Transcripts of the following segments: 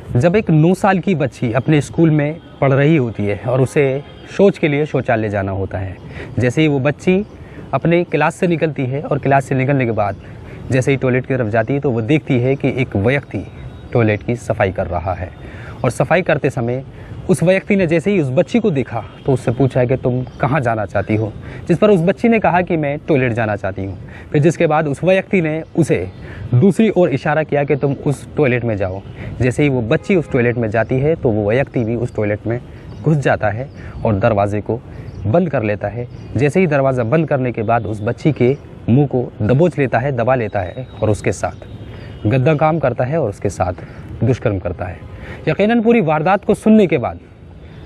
जब एक 9 साल की बच्ची अपने स्कूल में पढ़ रही होती है और उसे शौच के लिए शौचालय जाना होता है, जैसे ही वो बच्ची अपने क्लास से निकलती है और क्लास से निकलने के बाद जैसे ही टॉयलेट की तरफ जाती है तो वो देखती है कि एक व्यक्ति टॉयलेट की सफाई कर रहा है। और सफाई करते समय उस व्यक्ति ने जैसे ही उस बच्ची को देखा तो उससे पूछा है कि तुम कहाँ जाना चाहती हो, जिस पर उस बच्ची ने कहा कि मैं टॉयलेट जाना चाहती हूँ। फिर जिसके बाद उस व्यक्ति ने उसे दूसरी ओर इशारा किया कि तुम उस टॉयलेट में जाओ। जैसे ही वो बच्ची उस टॉयलेट में जाती है तो वो व्यक्ति भी उस टॉयलेट में घुस जाता है और दरवाजे को बंद कर लेता है। जैसे ही दरवाज़ा बंद करने के बाद उस बच्ची के मुँह को दबोच लेता है, दबा लेता है और उसके साथ गंदा काम करता है और उसके साथ दुष्कर्म करता है। यकीनन पूरी वारदात को सुनने के बाद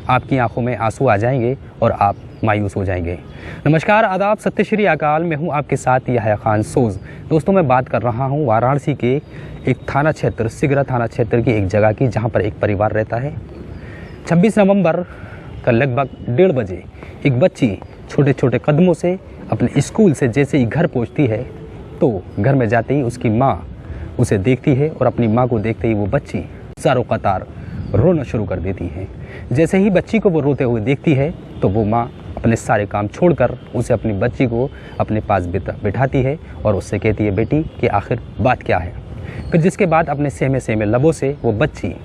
आपकी आंखों में आंसू आ जाएंगे और आप मायूस हो जाएंगे। नमस्कार, आदाब, सत्य श्री अकाल। मैं हूं आपके साथ याह्या खान सोज़। दोस्तों, मैं बात कर रहा हूं वाराणसी के एक थाना क्षेत्र, सिगरा थाना क्षेत्र की एक जगह की, जहां पर एक परिवार रहता है। 26 नवंबर का लगभग 1:30 बजे एक बच्ची छोटे छोटे कदमों से अपने स्कूल से जैसे ही घर पहुँचती है तो घर में जाते ही उसकी माँ उसे देखती है और अपनी माँ को देखते ही वो बच्ची ज़ारो कतार रोना शुरू कर देती है। जैसे ही बच्ची को वो रोते हुए देखती है तो वो माँ अपने सारे काम छोड़कर उसे अपनी बच्ची को अपने पास बिठाती है और उससे कहती है, बेटी कि आखिर बात क्या है। फिर जिसके बाद अपने सहमे सहमे लबों से वो बच्ची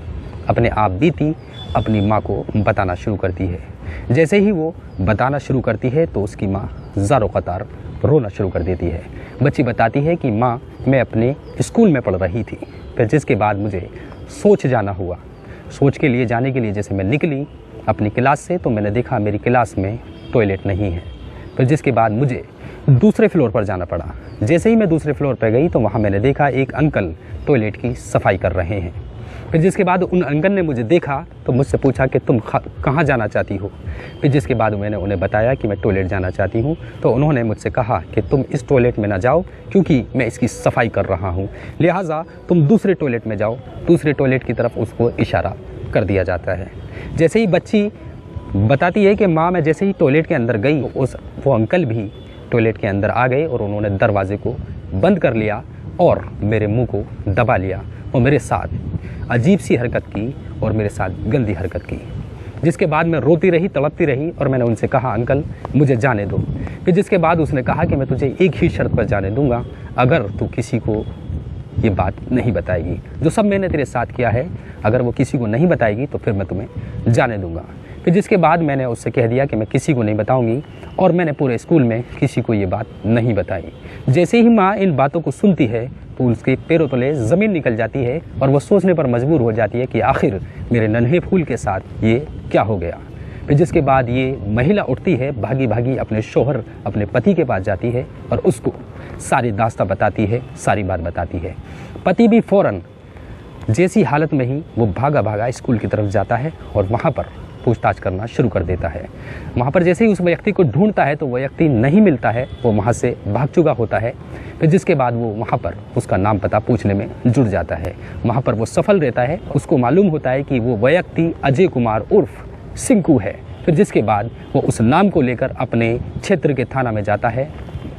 अपने आप बीती अपनी माँ को बताना शुरू करती है। जैसे ही वो बताना शुरू करती है तो उसकी माँ ज़ारो कतार रोना शुरू कर देती है। बच्ची बताती है कि माँ, मैं अपने स्कूल में पढ़ रही थी। फिर जिसके बाद मुझे सोच जाना हुआ। सोच के लिए जाने के लिए जैसे मैं निकली अपनी क्लास से तो मैंने देखा मेरी क्लास में टॉयलेट नहीं है। फिर जिसके बाद मुझे दूसरे फ्लोर पर जाना पड़ा। जैसे ही मैं दूसरे फ्लोर पर गई तो वहाँ मैंने देखा एक अंकल टॉयलेट की सफाई कर रहे हैं। फिर जिसके बाद उन अंकल ने मुझे देखा तो मुझसे पूछा कि तुम कहाँ जाना चाहती हो। फिर जिसके बाद मैंने उन्हें बताया कि मैं टॉयलेट जाना चाहती हूँ तो उन्होंने मुझसे कहा कि तुम इस टॉयलेट में ना जाओ क्योंकि मैं इसकी सफाई कर रहा हूँ, लिहाजा तुम दूसरे टॉयलेट में जाओ। दूसरे टॉयलेट की तरफ उसको इशारा कर दिया जाता है। जैसे ही बच्ची बताती है कि माँ, मैं जैसे ही टॉयलेट के अंदर गई वो अंकल भी टॉयलेट के अंदर आ गए और उन्होंने दरवाजे को बंद कर लिया और मेरे मुँह को दबा लिया और मेरे साथ अजीब सी हरकत की और मेरे साथ गंदी हरकत की। जिसके बाद मैं रोती रही, तड़पती रही और मैंने उनसे कहा, अंकल मुझे जाने दो। फिर जिसके बाद उसने कहा कि मैं तुझे एक ही शर्त पर जाने दूंगा, अगर तू किसी को ये बात नहीं बताएगी। जो सब मैंने तेरे साथ किया है, अगर वो किसी को नहीं बताएगी तो फिर मैं तुम्हें जाने दूंगा। फिर जिसके बाद मैंने उससे कह दिया कि मैं किसी को नहीं बताऊंगी और मैंने पूरे स्कूल में किसी को ये बात नहीं बताई। जैसे ही माँ इन बातों को सुनती है तो उसके पैरों तले ज़मीन निकल जाती है और वो सोचने पर मजबूर हो जाती है कि आखिर मेरे नन्हे फूल के साथ ये क्या हो गया। फिर जिसके बाद ये महिला उठती है, भागी भागी अपने शौहर, अपने पति के पास जाती है और उसको सारी दास्ता बताती है, सारी बात बताती है। पति भी फ़ौरन जैसी हालत में ही वो भागा भागा स्कूल की तरफ जाता है और वहाँ पर पूछताछ करना शुरू कर देता है। वहाँ पर जैसे ही उस व्यक्ति को ढूंढता है तो व्यक्ति नहीं मिलता है, वो वहाँ से भाग चुका होता है। फिर जिसके बाद वो वहाँ पर उसका नाम पता पूछने में जुट जाता है। वहाँ पर वो सफल रहता है। उसको मालूम होता है कि वो व्यक्ति अजय कुमार उर्फ सिंकू है। फिर जिसके बाद वो उस नाम को लेकर अपने क्षेत्र के थाना में जाता है।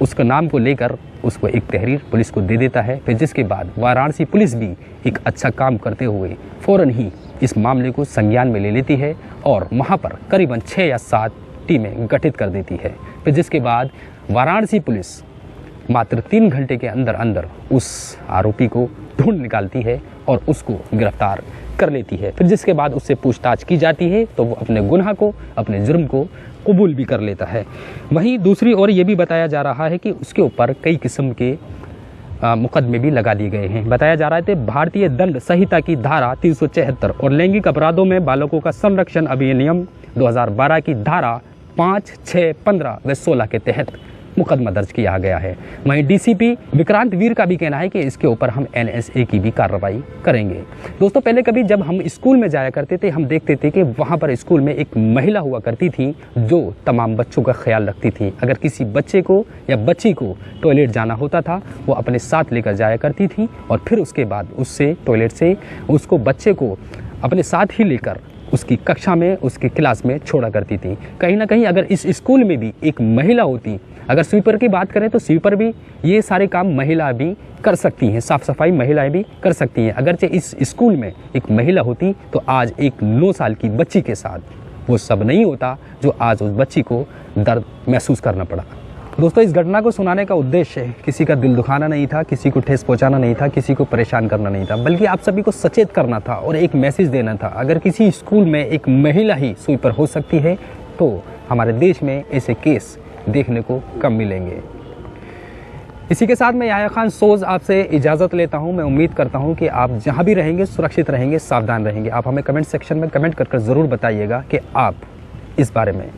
उसका नाम को लेकर उसको एक तहरीर पुलिस को दे देता है। फिर जिसके बाद वाराणसी पुलिस भी एक अच्छा काम करते हुए फ़ौरन ही इस मामले को संज्ञान में ले लेती है और वहाँ पर करीबन 6 या 7 टीमें गठित कर देती है। फिर जिसके बाद वाराणसी पुलिस मात्र 3 घंटे के अंदर अंदर उस आरोपी को ढूंढ निकालती है और उसको गिरफ्तार कर लेती है। फिर जिसके बाद उससे पूछताछ की जाती है तो वो अपने गुनाह को, अपने जुर्म को कबूल भी कर लेता है। वहीं दूसरी ओर ये भी बताया जा रहा है कि उसके ऊपर कई किस्म के मुकदमे भी लगा दिए गए हैं। बताया जा रहा है कि भारतीय दंड संहिता की धारा 376 और लैंगिक अपराधों में बालकों का संरक्षण अधिनियम 2012 की धारा 5, 6, 15 व 16 के तहत मुकदमा दर्ज किया गया है। वहीं डीसीपी विक्रांत वीर का भी कहना है कि इसके ऊपर हम एनएसए की भी कार्रवाई करेंगे। दोस्तों, पहले कभी जब हम स्कूल में जाया करते थे हम देखते थे कि वहाँ पर स्कूल में एक महिला हुआ करती थी जो तमाम बच्चों का ख्याल रखती थी। अगर किसी बच्चे को या बच्ची को टॉयलेट जाना होता था वो अपने साथ लेकर जाया करती थी और फिर उसके बाद उससे टॉयलेट से उसको बच्चे को अपने साथ ही लेकर उसकी कक्षा में, उसकी क्लास में छोड़ा करती थी। कहीं ना कहीं अगर इस स्कूल में भी एक महिला होती अगर स्वीपर की बात करें तो स्वीपर भी ये सारे काम महिला भी कर सकती हैं, साफ़ सफाई महिलाएं भी कर सकती हैं। अगरचे इस स्कूल में एक महिला होती तो आज एक 9 साल की बच्ची के साथ वो सब नहीं होता जो आज उस बच्ची को दर्द महसूस करना पड़ा। दोस्तों, इस घटना को सुनाने का उद्देश्य किसी का दिल दुखाना नहीं था, किसी को ठेस पहुंचाना नहीं था, किसी को परेशान करना नहीं था, बल्कि आप सभी को सचेत करना था और एक मैसेज देना था। अगर किसी स्कूल में एक महिला ही स्वीपर हो सकती है तो हमारे देश में ऐसे केस देखने को कम मिलेंगे। इसी के साथ मैं याह्या खान सोज़ आपसे इजाज़त लेता हूं। मैं उम्मीद करता हूं कि आप जहां भी रहेंगे सुरक्षित रहेंगे, सावधान रहेंगे। आप हमें कमेंट सेक्शन में कमेंट कर ज़रूर बताइएगा कि आप इस बारे में